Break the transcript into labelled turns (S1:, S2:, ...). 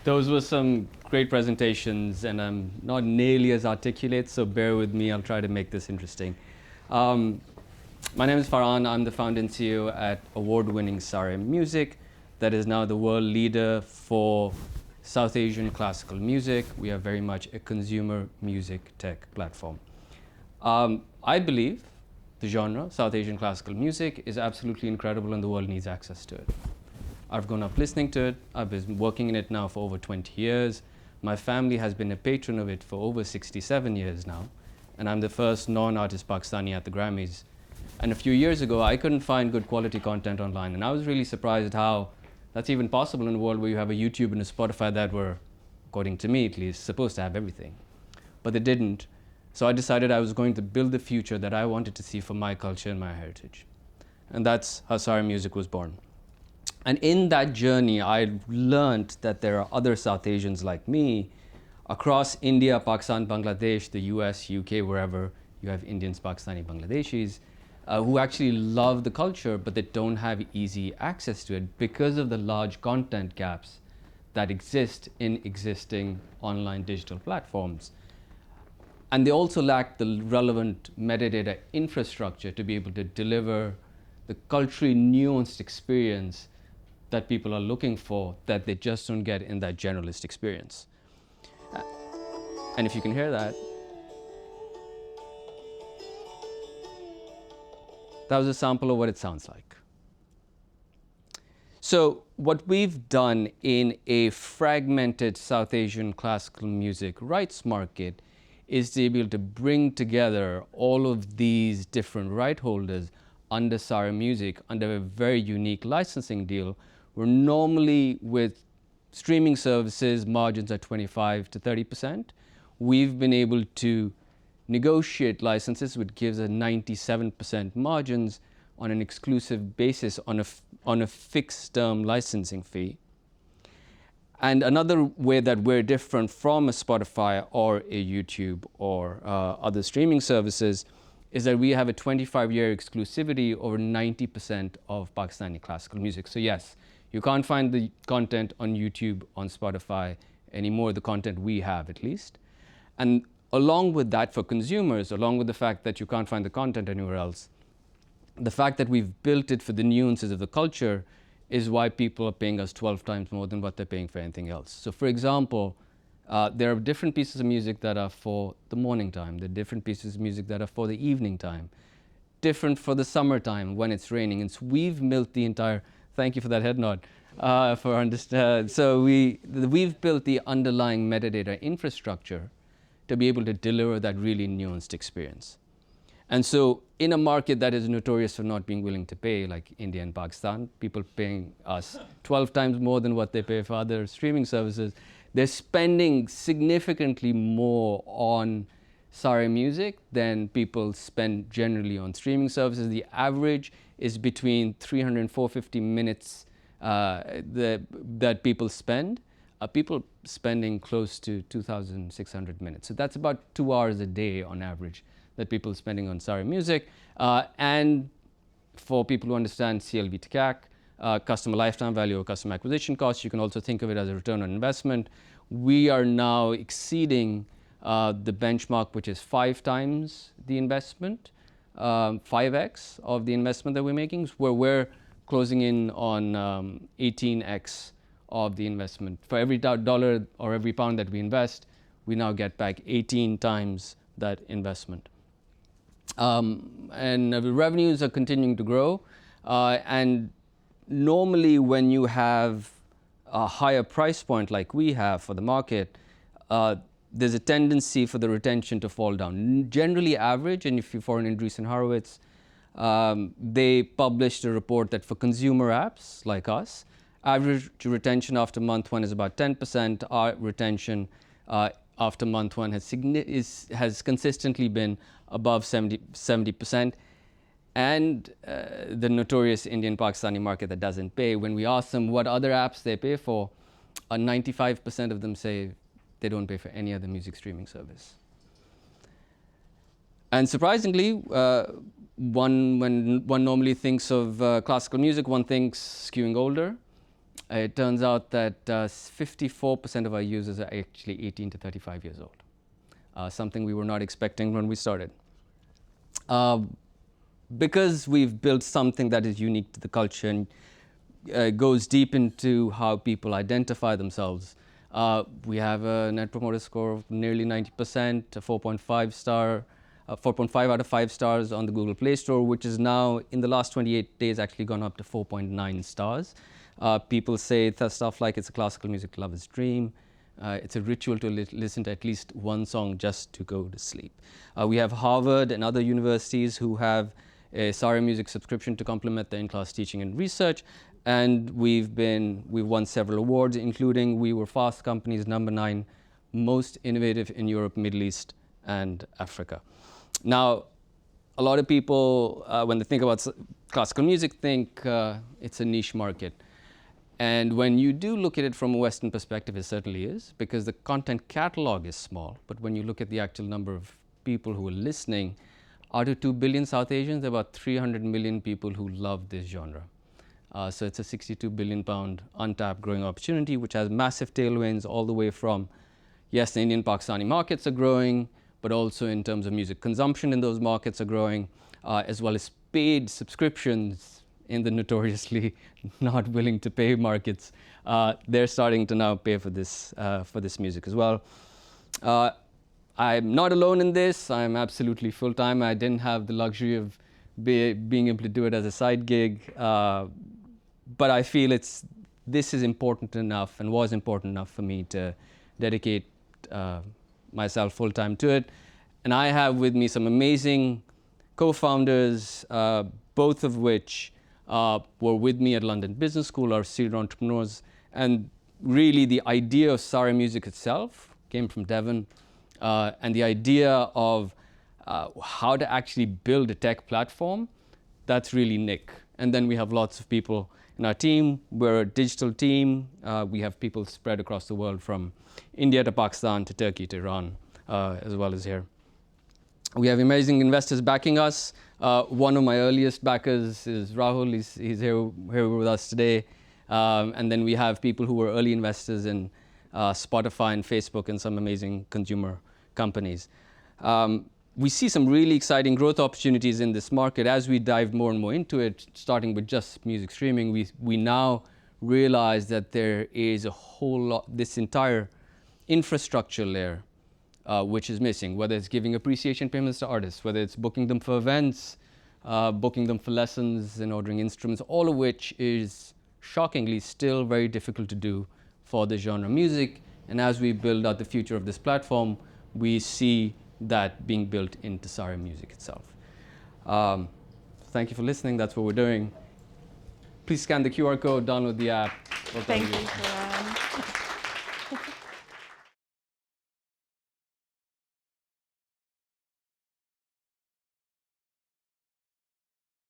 S1: Those were some great presentations, and I'm not nearly as articulate, so bear with me. I'll try to make this interesting. My name is Faraan. I'm the founder and CEO at award-winning Saarey Music, that is now the world leader for South Asian classical music. We are very much a consumer music tech platform. I believe the genre, South Asian classical music, is absolutely incredible and the world needs access to it. I've grown up listening to it. I've been working in it now for over 20 years. My family has been a patron of it for over 67 years now. And I'm the first non-artist Pakistani at the Grammys. And a few years ago, I couldn't find good quality content online. And I was really surprised at how that's even possible in a world where you have a YouTube and a Spotify that were, according to me at least, supposed to have everything. But they didn't. So I decided I was going to build the future that I wanted to see for my culture and my heritage. And that's how Saarey Music was born. And in that journey, I learned that there are other South Asians like me across India, Pakistan, Bangladesh, the US, UK, wherever you have Indians, Pakistani, Bangladeshis, who actually love the culture, but they don't have easy access to it because of the large content gaps that exist in existing online digital platforms. And they also lack the relevant metadata infrastructure to be able to deliver the culturally nuanced experience that people are looking for that they just don't get in that generalist experience. And if you can hear that, that was a sample of what it sounds like. So what we've done in a fragmented South Asian classical music rights market is to be able to bring together all of these different right holders under Saarey Music under a very unique licensing deal, where normally with streaming services, margins are 25 to 30%. We've been able to negotiate licenses, which gives a 97% margins on an exclusive basis on a fixed term licensing fee. And another way that we're different from a Spotify or a YouTube or other streaming services is that we have a 25-year exclusivity over 90% of Pakistani classical music. So yes, you can't find the content on YouTube, on Spotify anymore, the content we have at least. And along with that, for consumers, along with the fact that you can't find the content anywhere else, the fact that we've built it for the nuances of the culture is why people are paying us 12 times more than what they're paying for anything else. So for example, there are different pieces of music that are for the morning time. There are different pieces of music that are for the evening time, different for the summertime when it's raining. And so we've built the entire, thank you for that head nod, for understand. So we've built the underlying metadata infrastructure to be able to deliver that really nuanced experience. And so in a market that is notorious for not being willing to pay, like India and Pakistan, people paying us 12 times more than what they pay for other streaming services, they're spending significantly more on Saarey Music than people spend generally on streaming services. The average is between 300 and 450 minutes that people spend. People spending close to 2,600 minutes. So that's about 2 hours a day on average that people are spending on Saarey Music. And for people who understand CLV to CAC, customer lifetime value or customer acquisition cost, you can also think of it as a return on investment. We are now exceeding the benchmark, which is 5 times the investment, 5x of the investment that we're making, where we're closing in on 18x of the investment. For every dollar or every pound that we invest, we now get back 18 times that investment. And the revenues are continuing to grow. And normally when you have a higher price point like we have for the market, there's a tendency for the retention to fall down. Generally average, and if you're for an Andreessen Horowitz, they published a report that for consumer apps like us, average retention after month 1 is about 10%. Our retention after month 1 has consistently been above 70%. And the notorious Indian Pakistani market that doesn't pay, when we ask them what other apps they pay for, 95% of them say they don't pay for any other music streaming service. And surprisingly, when one normally thinks of classical music, one thinks skewing older. It turns out that 54% of our users are actually 18 to 35 years old, something we were not expecting when we started. Because we've built something that is unique to the culture and goes deep into how people identify themselves, we have a Net Promoter Score of nearly 90%, a 4.5 out of 5 stars on the Google Play Store, which is now, in the last 28 days, actually gone up to 4.9 stars. People say stuff like it's a classical music lover's dream. It's a ritual to listen to at least one song just to go to sleep. We have Harvard and other universities who have a Saarey music subscription to complement their in-class teaching and research. And we've won several awards, including we were Fast Company's #9 most innovative in Europe, Middle East, and Africa. Now, a lot of people, when they think about classical music, think it's a niche market. And when you do look at it from a Western perspective, it certainly is, because the content catalog is small. But when you look at the actual number of people who are listening, out of 2 billion South Asians, there are about 300 million people who love this genre. So it's a 62 billion pound untapped growing opportunity, which has massive tailwinds all the way from, yes, the Indian Pakistani markets are growing, but also in terms of music consumption in those markets are growing, as well as paid subscriptions in the notoriously not willing to pay markets. They're starting to now pay for this music as well. I'm not alone in this. I'm absolutely full-time. I didn't have the luxury of being able to do it as a side gig. But I feel this is important enough and was important enough for me to dedicate myself full-time to it. And I have with me some amazing co-founders, both of which were with me at London Business School, are serial entrepreneurs. And really the idea of Saarey music itself came from Devon. And the idea of how to actually build a tech platform, that's really Nick. And then we have lots of people in our team. We're a digital team. We have people spread across the world, from India to Pakistan to Turkey to Iran, as well as here. We have amazing investors backing us. One of my earliest backers is Rahul. He's here with us today. And then we have people who were early investors in Spotify and Facebook and some amazing consumer companies. We see some really exciting growth opportunities in this market as we dive more and more into it, starting with just music streaming. We now realize that there is a whole lot, this entire infrastructure layer, which is missing, whether it's giving appreciation payments to artists, whether it's booking them for events, booking them for lessons and ordering instruments, all of which is shockingly still very difficult to do for the genre music. And as we build out the future of this platform, we see that being built into Saarey music itself. Thank you for listening. That's what we're doing. Please scan the QR code, download the app.
S2: Thank you, Faraan.